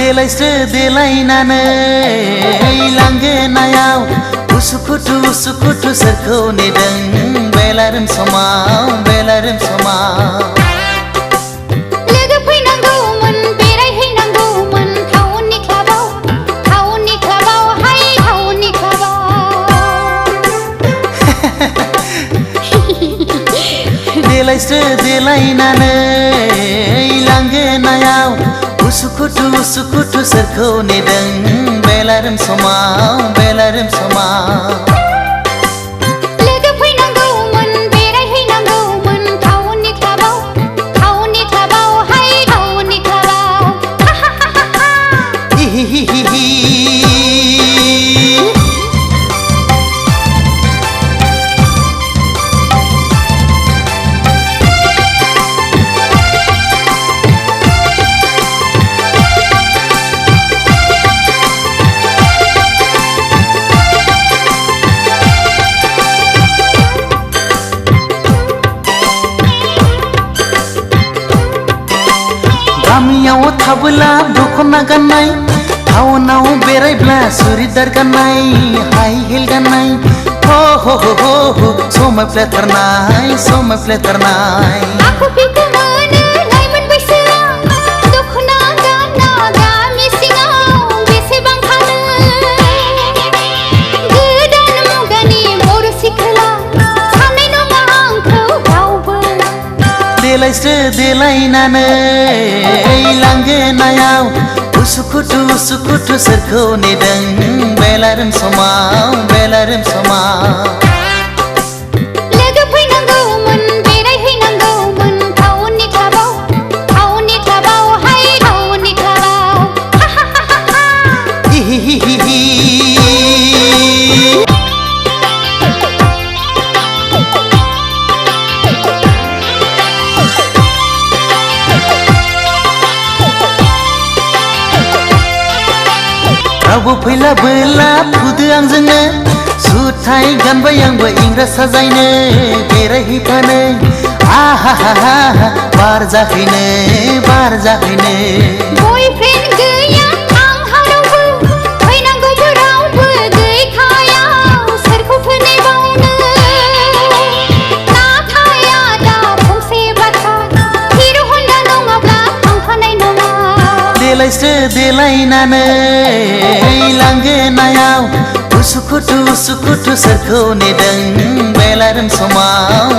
देलायस्रो देलायनानै लांगोनायाव उसुखुथु सोरखौ नेदों बेलारोम समाव लोगो फैनांगौमोन बेरायहैनांगौमोन टाउननि क्लाबाव हाय टाउननि क्लाबाव देलायस्रो देलायनानै लांगोनायाव उसुखुथु सोरखौ नेदों बेलारोम समाव लोगो फैनांगौमोन बेरायहैनांगौमोन टाउननि क्लाबाव हाय टाउननि क्लाबाव गामियाव थाबोला दखना गाननाय टाउनाव बेरायब्ला सुरिदार गाननाय हाई हिल गाननाय हो समायफ्लेथारनाय आखु फिखु मोनो लाइमोन बैसोआ दखना गानना गामि सिङाव बेसेबां थानो गोदान मुगानि बर' सिख्ला साननाय नङा आंखौ रावबो देलायस्रो देलायनानै लांगोनायाव उसुखुथु सोरखौ नेदों बेलारोम समाव लोगो फैनांगौमोन बेरायहैनांगौमोन टाउननि क्लाबाव हाय टाउननि क्लाबाव रावबो फैलाबोला फुदो आंजोंनो जुथाय गानबाय आंबो इंराज साजायनो बेरायहैफानो बार जाहैनो बयफ्रेन्ड गैया आंहा रावबो फैनांगौबो रावबो गैखाया सोरखौथो नेबावनो नाथाय आदा फंसे बाथ्रा हिर' हन्डा नङाब्ला थांफानाय नङा देलायस्रो देलायनानै लांगोनायाव उसुखुथु सोरखौ नेदों बेलारोम समाव